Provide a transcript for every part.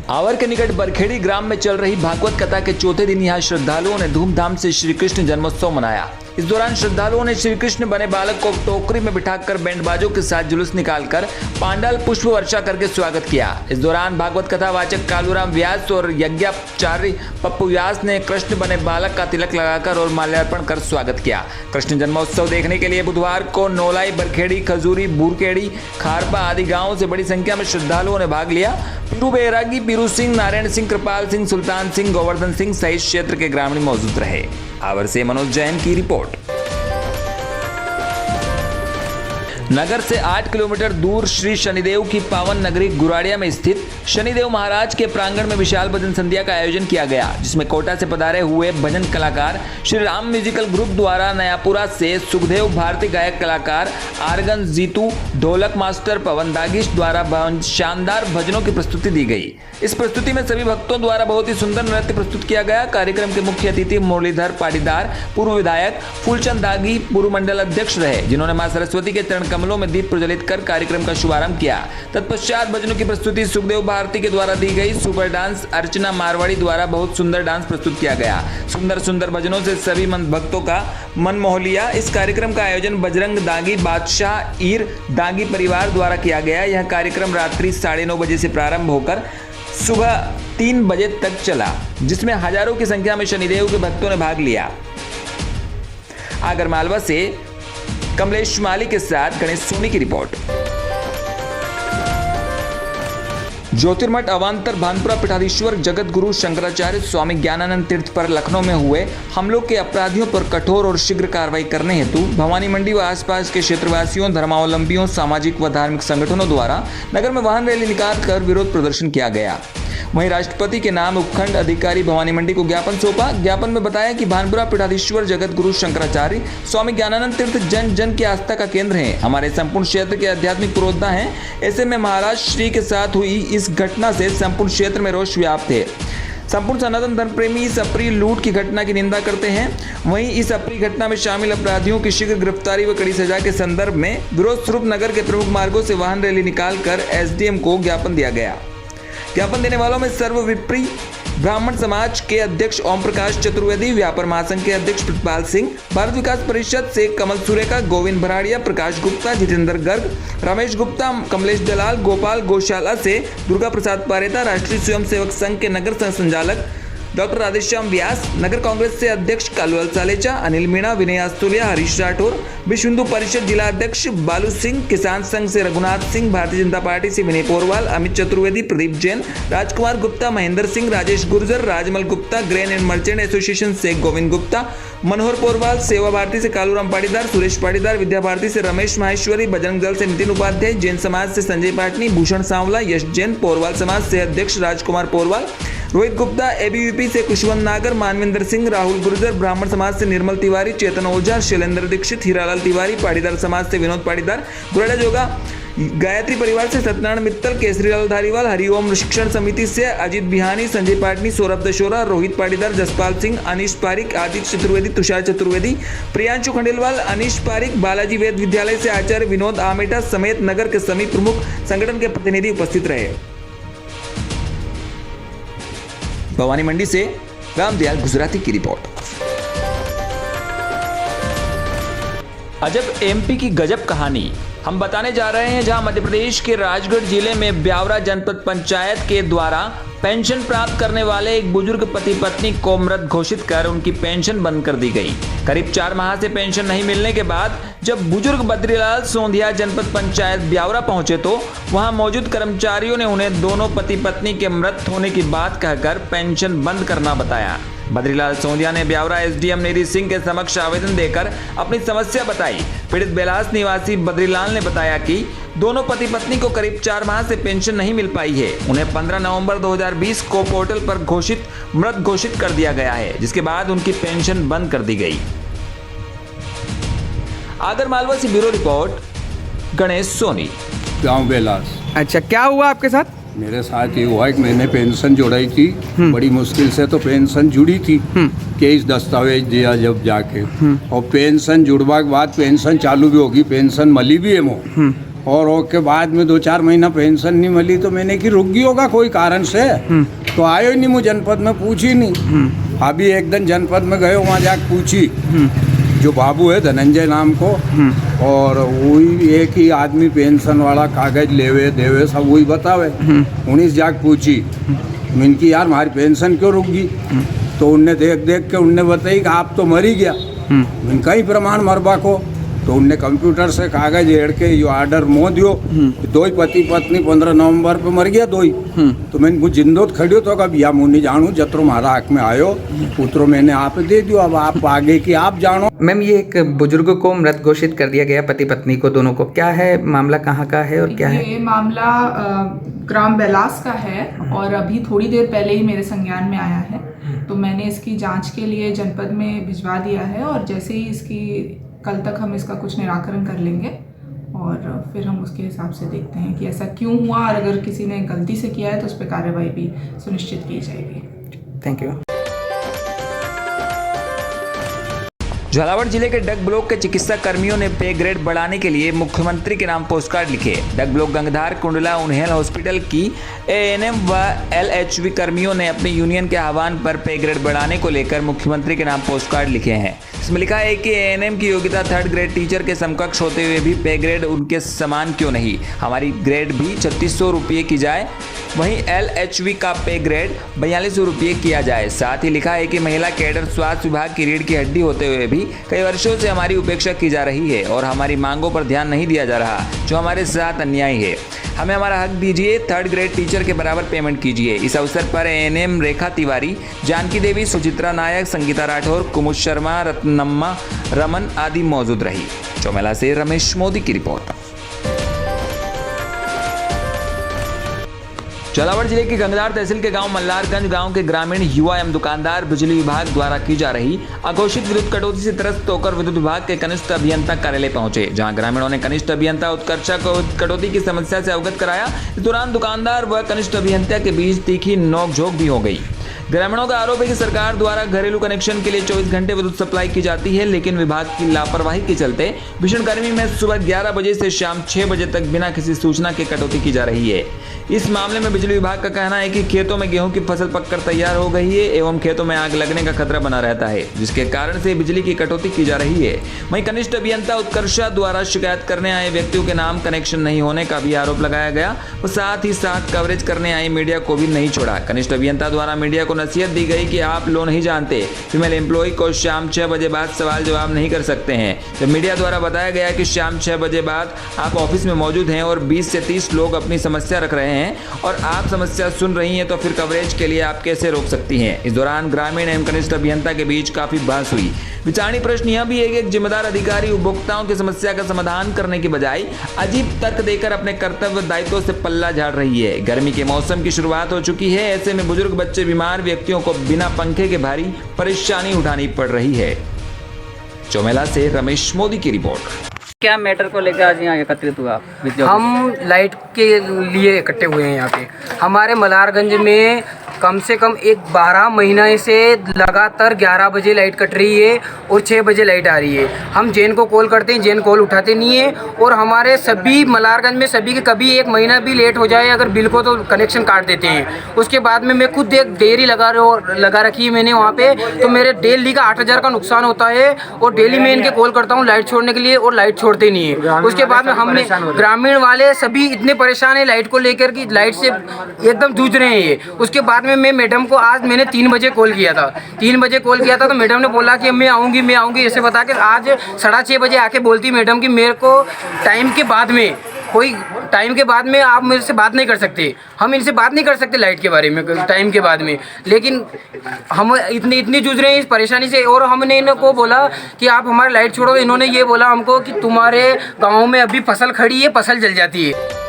Our के निकट बरखेड़ी ग्राम में चल रही भागवत कथा के चौथे दिन यहाँ श्रद्धालुओं ने धूमधाम से श्री कृष्ण जन्मोत्सव मनाया। इस दौरान श्रद्धालुओं ने श्री कृष्ण बने बालक को टोकरी में बिठाकर बैंडबाजों के साथ जुलूस निकालकर पांडाल पुष्प वर्षा करके स्वागत किया। इस दौरान भागवत कथा वाचक कालूराम व्यास और यज्ञाचार्य पप्पू व्यास ने कृष्ण बने बालक का तिलक लगाकर और माल्यार्पण कर स्वागत किया। कृष्ण जन्मोत्सव देखने के लिए बुधवार को नौलाई, बरखेड़ी, खजूरी, बुरखेड़ी, खारपा आदि गांवों से बड़ी संख्या में श्रद्धालुओं ने भाग लिया। पीरू बैरागी, पीरू सिंह, नारायण सिंह, कृपाल सिंह, सुल्तान सिंह, गोवर्धन सिंह सहित क्षेत्र के ग्रामीण मौजूद रहे। आवर से मनोज जैन की रिपोर्ट। नगर से 8 किलोमीटर दूर श्री शनिदेव की पावन नगरी गुराड़िया में स्थित शनिदेव महाराज के प्रांगण में विशाल भजन संध्या का आयोजन किया गया, जिसमें कोटा से पधारे हुए भजन कलाकार श्री राम म्यूजिकल ग्रुप द्वारा नयापुरा से सुखदेव भारती गायक कलाकार आर्गन जीतू, ढोलक मास्टर पवन दागिश द्वारा शानदार भजनों की प्रस्तुति दी गई। इस प्रस्तुति में सभी भक्तों द्वारा बहुत ही सुंदर नृत्य प्रस्तुत किया गया। कार्यक्रम के मुख्य अतिथि मुरलीधर पाटीदार, पूर्व विधायक फूलचंद दागी, पूर्व मंडल अध्यक्ष रहे, जिन्होंने मां सरस्वती के चरण कमलों में दीप प्रज्वलित कर कार्यक्रम का शुभारंभ किया। तत्पश्चात भजनों की प्रस्तुति सुखदेव भारती के द्वारा दी गई। सुपर डांस अर्चना मारवाड़ी द्वारा बहुत सुंदर डांस प्रस्तुत किया गया। सुंदर सुंदर भजनों से सभी भक्तों का मन मोह लिया। इस कार्यक्रम का आयोजन बजरंग दागी बादशाह ईर दागी परिवार द्वारा किया गया। यह कार्यक्रम रात्रि 9:30 बजे से प्रारंभ होकर सुबह 3 बजे तक चला, जिसमें हजारों की संख्या में शनिदेव के भक्तों ने भाग लिया। आगरमालवा से कमलेश माली के साथ गणेश सोनी की रिपोर्ट। ज्योतिर्मठ अवांतर भानपुरा पीठाधीश्वर जगत गुरु शंकराचार्य स्वामी ज्ञानानंद तीर्थ पर लखनऊ में हुए हमलों के अपराधियों पर कठोर और शीघ्र कार्रवाई करने हेतु भवानी मंडी व आसपास के क्षेत्रवासियों, धर्मावलंबियों, सामाजिक व धार्मिक संगठनों द्वारा नगर में वाहन रैली निकालकर विरोध प्रदर्शन किया गया। वहीं राष्ट्रपति के नाम उपखंड अधिकारी भवानी मंडी को ज्ञापन सौंपा। ज्ञापन में बताया कि भानपुरा पीठाधीश्वर जगत गुरु शंकराचार्य स्वामी ज्ञानानंद तीर्थ जन जन की आस्था का केंद्र है, हमारे संपूर्ण क्षेत्र के आध्यात्मिक पुरोधा हैं। ऐसे में महाराज श्री के साथ हुई इस घटना से संपूर्ण क्षेत्र में रोष व्याप्त है। संपूर्ण सनातन धर्म प्रेमी इस अप्रिय लूट की घटना की निंदा करते हैं। वहीं इस अप्रिय घटना में शामिल अपराधियों की शीघ्र गिरफ्तारी व कड़ी सजा के संदर्भ में विरोध स्वरूप नगर के प्रमुख मार्गों से वाहन रैली निकालकर एसडीएम को ज्ञापन दिया गया। ज्ञापन देने वालों में सर्वविप्री ब्राह्मण समाज के अध्यक्ष ओम प्रकाश चतुर्वेदी, व्यापार महासंघ के अध्यक्ष प्रतिपाल सिंह, भारत विकास परिषद से कमल सुरेखा, गोविंद भराड़िया, प्रकाश गुप्ता, जितेंद्र गर्ग, रमेश गुप्ता, कमलेश दलाल, गोपाल गौशाला से दुर्गा प्रसाद पारेता, राष्ट्रीय स्वयंसेवक संघ के नगर संचालक डॉक्टर राधेश्याम व्यास, नगर कांग्रेस से अध्यक्ष कालूलाल सालेचा, अनिल मीणा, विनय आस्तुलिया, हरीश राठौर, विश्व हिंदू परिषद जिला अध्यक्ष बालू सिंह, किसान संघ से रघुनाथ सिंह, भारतीय जनता पार्टी से Vinay Porwal, Amit Chaturvedi, Pradeep Jain, Rajkumar Gupta, Mahendra Singh, Rajesh Gurjar, Rajmal Gupta, grain and merchant association से गोविंद गुप्ता, मनोहर पोरवाल, सेवा भारती से कालूराम पाटीदार, सुरेश पाटीदार, विद्या भारती से रमेश माहेश्वरी, बजरंग दल से नितिन उपाध्याय, जैन समाज से संजय पाटनी, भूषण सांवला, यश जैन, पोरवाल समाज से अध्यक्ष राजकुमार पोरवाल, रोहित गुप्ता, एबीवीपी से कुशवंत नागर, मानविंदर सिंह, राहुल गुर्जर, ब्राह्मण समाज से निर्मल तिवारी, चेतन ओझा, शैलेंद्र दीक्षित, हीरालाल तिवारी, पाटीदार समाज से विनोद पाटीदार, गुराड़ा जोगा, गायत्री परिवार से सत्यनारायण मित्तल, केसरीलाल धारीवाल, हरिओम शिक्षण समिति से अजीत बिहानी, संजय पाटनी, सौरभ दशोरा, रोहित पाटीदार, जसपाल सिंह, अनिश पारिक, आदित्य चतुर्वेदी, तुषार चतुर्वेदी, प्रियांशु खंडेलवाल, अनिश पारिक, बालाजी वेद विद्यालय से आचार्य विनोद आमेटा समेत नगर के सभी प्रमुख संगठन के प्रतिनिधि उपस्थित रहे। भवानी मंडी से रामदयाल गुजराती की रिपोर्ट। अजब एमपी की गजब कहानी हम बताने जा रहे हैं, जहां मध्य प्रदेश के राजगढ़ जिले में ब्यावरा जनपद पंचायत के द्वारा पेंशन प्राप्त करने वाले एक बुजुर्ग पति पत्नी को मृत घोषित कर उनकी पेंशन बंद कर दी गई। करीब 4 माह से पेंशन नहीं मिलने के बाद जब बुजुर्ग बद्रीलाल सोंधिया जनपद पंचायत ब्यावरा पहुंचे तो वहां मौजूद कर्मचारियों ने उन्हें दोनों पति पत्नी के मृत होने की बात कहकर पेंशन बंद करना बताया। बद्रीलाल सोंधिया ने ब्यावरा एसडीएम निधि सिंह के समक्ष आवेदन देकर अपनी समस्या बताई। पीड़ित बेलास निवासी बद्रीलाल ने बताया कि दोनों पति पत्नी को करीब 4 माह से पेंशन नहीं मिल पाई है। उन्हें 15 नवंबर 2020 को पोर्टल पर मृत घोषित कर दिया गया है, जिसके बाद उनकी पेंशन बंद कर दी गई। आगरमालवा से ब्यूरो रिपोर्ट, गणेश सोनी। गांव बेलास। अच्छा, क्या हुआ आपके साथ? मेरे साथ ये हुआ कि मैंने पेंशन जोड़ाई थी, बड़ी मुश्किल से तो पेंशन जुड़ी थी, केस दस्तावेज दिया जब जाके, और पेंशन जुड़वा के बाद पेंशन चालू भी होगी, पेंशन मली भी है मो, और उसके बाद में 2-4 महीना पेंशन नहीं मिली तो मैंने कि रुक गई होगा कोई कारण से, तो आयो ही नहीं, मुझे जनपद में पूछी नहीं। अभी एक दिन जनपद में गए, वहाँ जाकर पूछी, जो बाबू है धनंजय नाम को, और वही एक ही आदमी पेंशन वाला कागज लेवे देवे सब वही बतावे। 19 जाके पूछी मैंने कि यार हमारी पेंशन क्यों रुक गई, तो उनने देख देख के उनने बताई कि आप तो मर ही गया। मैंने कई प्रमाण मरबा को, तो उनने कंप्यूटर से कागज हेड़ के यो ऑर्डर मो दियो, दो ही पति पत्नी 15 नवंबर पे मर गया, दो ही। तो मैंने कुछ जिंदोत खड़ियो तो कब या मुँह नहीं जानू, जत्रो हमारा हक में आयो उतरो मैंने आप दे दियो, अब आप आगे की आप जानो। मैम, ये एक बुजुर्ग को मृत घोषित कर दिया गया, पति पत्नी को दोनों को, क्या है मामला, कहाँ का है और क्या है? ये मामला ग्राम बेलास का है और अभी थोड़ी देर पहले ही मेरे संज्ञान में आया है, तो मैंने इसकी जांच के लिए जनपद में भिजवा दिया है और जैसे ही इसकी कल तक हम इसका कुछ निराकरण कर लेंगे और फिर हम उसके हिसाब से देखते हैं कि ऐसा क्यों हुआ, और अगर किसी ने गलती से किया है तो उस पर कार्रवाई भी सुनिश्चित की जाएगी। Thank you. झालावाड़ जिले के डग ब्लॉक के चिकित्सा कर्मियों ने पे ग्रेड बढ़ाने के लिए मुख्यमंत्री के नाम पोस्टकार्ड लिखे। डग ब्लॉक गंगधार कुंडला उन्हेल हॉस्पिटल की एएनएम व एलएचवी कर्मियों ने अपनी यूनियन के आह्वान पर पे ग्रेड बढ़ाने को लेकर मुख्यमंत्री के नाम पोस्टकार्ड लिखे हैं। इसमें लिखा है कि एएनएम की योग्यता 3rd ग्रेड टीचर के समकक्ष होते हुए भी पे ग्रेड उनके समान क्यों नहीं, हमारी ग्रेड भी 3600 रुपये की जाए, वहीं एलएचवी का पे ग्रेड 4200 रुपये किया जाए। साथ ही लिखा है कि महिला कैडर स्वास्थ्य विभाग की रीढ़ की हड्डी होते हुए भी कई वर्षों से हमारी उपेक्षा की जा रही है और हमारी मांगों पर ध्यान नहीं दिया जा रहा, जो हमारे साथ अन्याय है। हमें हमारा हक दीजिए, 3rd ग्रेड टीचर के बराबर पेमेंट कीजिए। इस अवसर पर एएनएम रेखा तिवारी, जानकी देवी, सुचित्रा नायक, संगीता राठौर, कुमुद शर्मा, रत्नम्मा रमन आदि मौजूद रही। चौमेला से रमेश मोदी की रिपोर्ट। झालावाड़ जिले की गंगधार तहसील के गांव मल्लारगंज गांव के ग्रामीण युवा एवं दुकानदार बिजली विभाग द्वारा की जा रही अघोषित विद्युत कटौती से त्रस्त होकर विद्युत विभाग के कनिष्ठ अभियंता कार्यालय पहुंचे, जहां ग्रामीणों ने कनिष्ठ अभियंता उत्कर्षा को कटौती की समस्या से अवगत कराया। इस दौरान दुकानदार व कनिष्ठ अभियंता के बीच तीखी नोकझोंक भी हो गई। ग्रामीणों का आरोप है कि सरकार द्वारा घरेलू कनेक्शन के लिए 24 घंटे विद्युत सप्लाई की जाती है, लेकिन विभाग की लापरवाही के चलते भीषण गर्मी में सुबह 11 बजे से शाम 6 बजे तक बिना किसी सूचना के कटौती की जा रही है। इस मामले में बिजली विभाग का कहना है कि खेतों में गेहूं की फसल पककर तैयार हो गई है एवं खेतों में आग लगने का खतरा बना रहता है, जिसके कारण से बिजली की कटौती की जा रही है। वहीं कनिष्ठ अभियंता उत्कर्षा द्वारा शिकायत करने आए व्यक्तियों के नाम कनेक्शन नहीं होने का भी आरोप लगाया गया और साथ ही साथ कवरेज करने आई मीडिया को भी नहीं छोड़ा। कनिष्ठ अभियंता द्वारा मीडिया को नसीहत दी गई कि आप लो नहीं जानते, फीमेल एम्प्लॉय को शाम 6 बजे बाद सवाल जवाब नहीं कर सकते हैं। जब मीडिया द्वारा बताया गया कि शाम 6 बजे बाद आप ऑफिस में मौजूद हैं और 20 से 30 लोग अपनी समस्या रख रहे हैं और आप समस्या सुन रही हैं, तो फिर कवरेज के लिए आप कैसे रोक सकती हैं। इस दौरान ग्रामीण एवं कनिष्ठ अभियंता के बीच काफी बहस हुई। विचारणीय प्रश्न यह भी है कि एक जिम्मेदार अधिकारी उपभोक्ताओं की समस्या का समाधान करने की बजाय अजीब तर्क देकर अपने कर्तव्य दायित्वों से पल्ला झाड़ रही है। गर्मी के मौसम की शुरुआत हो चुकी है, ऐसे में बुजुर्ग, बच्चे, बीमार व्यक्तियों को बिना पंखे के भारी परेशानी उठानी पड़ रही है। चौमेला से रमेश मोदी की रिपोर्ट। क्या मैटर को लेकर आज यहाँ एकत्रित हुआ आप? हम लाइट के लिए इकट्ठे हुए हैं यहाँ पे। हमारे मल्हारगंज में कम से कम 12 महीने से लगातार 11 बजे लाइट कट रही है और 6 बजे लाइट आ रही है। हम जेन को कॉल करते हैं, जेन कॉल उठाते नहीं है और हमारे सभी मल्हारगंज में सभी के कभी 1 महीना भी लेट हो जाए अगर बिल को तो कनेक्शन काट देते हैं। उसके बाद में मैं खुद एक डेयरी लगा रखी है मैंने वहाँ पे, तो मेरे डेली का 8,000 का नुकसान होता है और डेली मैं इनके कॉल करता हूँ लाइट छोड़ने के लिए और लाइट छोड़ते नहीं है। उसके बाद में हमने ग्रामीण वाले सभी इतने परेशान है लाइट को लेकर कि लाइट से एकदम जूझ रहे हैं। उसके बाद में मैं मैडम को आज मैंने 3 बजे कॉल किया था। 3 बजे कॉल किया था तो मैडम ने बोला कि मैं आऊँगी ऐसे बता के आज 6:30 बजे आके बोलती मैडम कि मेरे को टाइम के बाद में कोई टाइम के बाद में आप मेरे से बात नहीं कर सकते, हम इनसे बात नहीं कर सकते लाइट के बारे में टाइम के बाद में। लेकिन हम इतनी जूझ रहे हैं इस परेशानी से और हमने इनको बोला कि आप हमारी लाइट छोड़ो। इन्होंने ये बोला हमको कि तुम्हारे गाँव में अभी फसल खड़ी है, फसल जल जाती है।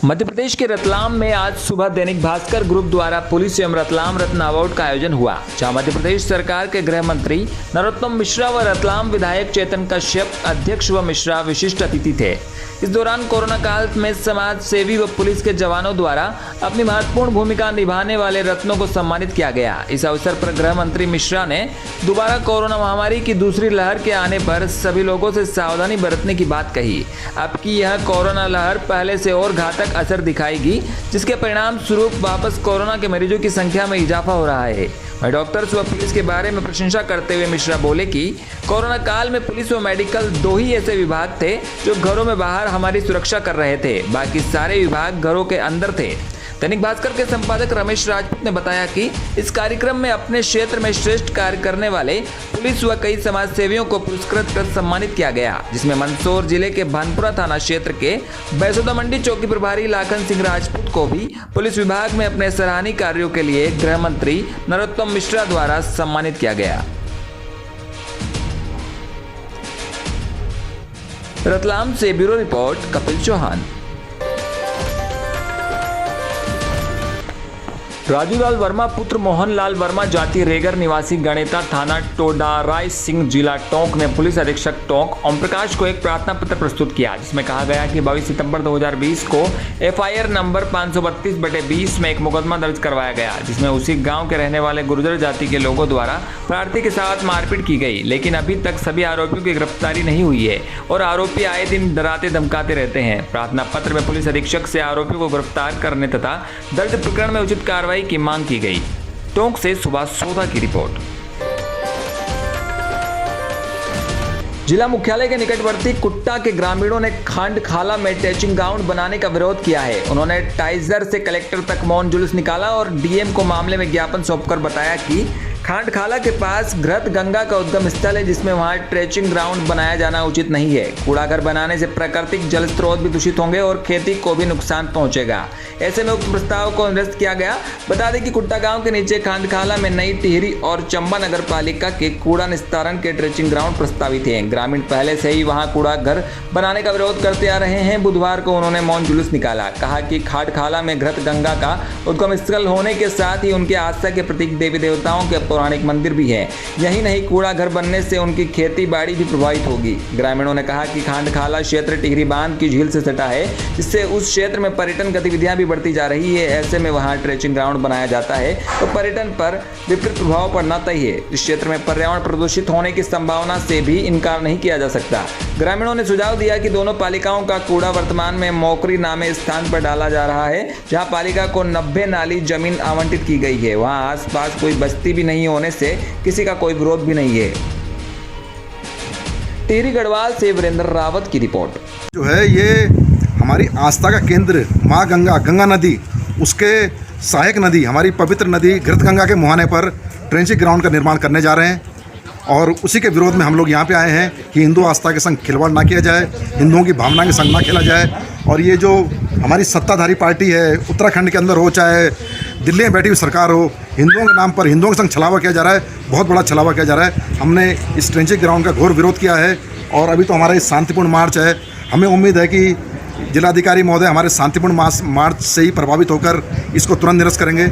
मध्य प्रदेश के रतलाम में आज सुबह दैनिक भास्कर ग्रुप द्वारा पुलिस एवं रतलाम रत्न अवार्ड का आयोजन हुआ, जहां मध्य प्रदेश सरकार के गृह मंत्री नरोत्तम मिश्रा व रतलाम विधायक चेतन कश्यप अध्यक्ष व मिश्रा विशिष्ट अतिथि थे। इस दौरान कोरोना काल में समाज सेवी व पुलिस के जवानों द्वारा अपनी महत्वपूर्ण भूमिका निभाने वाले रत्नों को सम्मानित किया गया। इस अवसर पर गृह मंत्री मिश्रा ने दोबारा कोरोना महामारी की दूसरी लहर के आने पर सभी लोगों से सावधानी बरतने की बात कही। अब की यह कोरोना लहर पहले से और घातक असर दिखाएगी, जिसके परिणाम स्वरूप वापस कोरोना के मरीजों की संख्या में इजाफा हो रहा है। वहीं डॉक्टर्स व पुलिस के बारे में प्रशंसा करते हुए मिश्रा बोले कि कोरोना काल में पुलिस व मेडिकल दो ही ऐसे विभाग थे जो घरों में बाहर हमारी सुरक्षा कर रहे थे, बाकी सारे विभाग घरों के अंदर थे। दैनिक भास्कर के संपादक रमेश राजपूत ने बताया कि इस कार्यक्रम में अपने क्षेत्र में श्रेष्ठ कार्य करने वाले पुलिस व कई समाज सेवियों को पुरस्कृत कर सम्मानित किया गया, जिसमें मंदसौर जिले के भानपुरा थाना क्षेत्र के बैसोदा मंडी चौकी प्रभारी लाखन सिंह राजपूत को भी पुलिस विभाग में अपने सराहनीय कार्यों के लिए गृह मंत्री नरोत्तम मिश्रा द्वारा सम्मानित किया गया। रतलाम से ब्यूरो रिपोर्ट कपिल चौहान। राजूलाल वर्मा पुत्र मोहनलाल वर्मा जाति रेगर निवासी गणेता थाना टोडाराय सिंह जिला टोंक ने पुलिस अधीक्षक टोंक ओम प्रकाश को एक प्रार्थना पत्र प्रस्तुत किया, जिसमें कहा गया कि 22 सितंबर 2020 को FIR नंबर 532/20 में एक मुकदमा दर्ज करवाया गया, जिसमें उसी गांव के रहने वाले गुर्जर जाति के लोगों द्वारा प्रार्थी के साथ मारपीट की गई, लेकिन अभी तक सभी आरोपियों की गिरफ्तारी नहीं हुई है और आरोपी आए दिन डराते धमकाते रहते हैं। प्रार्थना पत्र में पुलिस अधीक्षक से आरोपियों को गिरफ्तार करने तथा दर्ज प्रकरण में उचित कार्रवाई की मांग की गई। टोंक से सुभाष सोधा की रिपोर्ट। जिला मुख्यालय के निकटवर्ती कुट्टा के ग्रामीणों ने खांडखाला में ट्रेचिंग ग्राउंड बनाने का विरोध किया है। उन्होंने टाइजर से कलेक्टर तक मौन जुलूस निकाला और डीएम को मामले में ज्ञापन सौंपकर बताया कि खांडखाला के पास घृत गंगा का उद्गम स्थल है, जिसमें वहां ट्रेचिंग ग्राउंड बनाया जाना उचित नहीं है। कूड़ाघर बनाने से प्राकृतिक जल स्रोत भी दूषित होंगे और खेती को भी नुकसान पहुंचेगा। ऐसे में उक्त प्रस्ताव को निरस्त किया गया। बता दें कि कुट्टा गांव के नीचे खांडखाला में नई टिहरी और चंबा नगर पालिका के कूड़ा निस्तारण के ट्रेचिंग ग्राउंड प्रस्तावित है। ग्रामीण पहले से ही वहां कूड़ाघर बनाने का विरोध करते आ रहे हैं। बुधवार को उन्होंने मौन जुलूस निकाला, कहा कि खांडखाला में घृत गंगा का उद्गम स्थल होने के साथ ही उनके आस्था के प्रतीक देवी देवताओं के पौराणिक मंदिर भी है। यही नहीं, कूड़ा घर बनने से उनकी खेती बाड़ी भी प्रभावित होगी। ग्रामीणों ने कहा कि खांडखाला क्षेत्र टिहरी बांध की झील से सटा है, जिससे उस क्षेत्र में पर्यटन गतिविधियां भी बढ़ती जा रही है। ऐसे में वहां ट्रेचिंग ग्राउंड बनाया जाता है तो पर्यटन पर विपरीत प्रभाव पड़ना तय है। इस क्षेत्र में पर्यावरण प्रदूषित होने की संभावना से भी इनकार नहीं किया जा सकता। ग्रामीणों ने सुझाव दिया कि दोनों पालिकाओं का कूड़ा वर्तमान में मोकरी नामे स्थान पर डाला जा रहा है, जहां पालिका को 90 नाली जमीन आवंटित की गई है। वहां आसपास कोई बस्ती भी नहीं होने से किसी का कोई विरोध भी नहीं है। टिहरी गढ़वाल से वीरेंद्र रावत की रिपोर्ट। जो है ये हमारी आस्था का केंद्र माँ गंगा, गंगा नदी, उसके सहायक नदी, हमारी पवित्र नदी घृत गंगा के मुहाने पर ट्रेंचिंग ग्राउंड का निर्माण करने जा रहे हैं और उसी के विरोध में हम लोग यहाँ पे आए हैं कि हिंदू आस्था के संग खिलवाड़ ना किया जाए, हिंदुओं की भावना के संग ना खेला जाए। और ये जो हमारी सत्ताधारी पार्टी है, उत्तराखंड के अंदर हो चाहे दिल्ली में बैठी हुई सरकार हो, हिंदुओं के नाम पर हिंदुओं के संग छलावा किया जा रहा है, बहुत बड़ा छलावा किया जा रहा है। हमने इस ट्रेंचिंग ग्राउंड का घोर विरोध किया है और अभी तो हमारा शांतिपूर्ण मार्च है। हमें उम्मीद है कि जिलाधिकारी महोदय हमारे शांतिपूर्ण मार्च से ही प्रभावित होकर इसको तुरंत निरस्त करेंगे।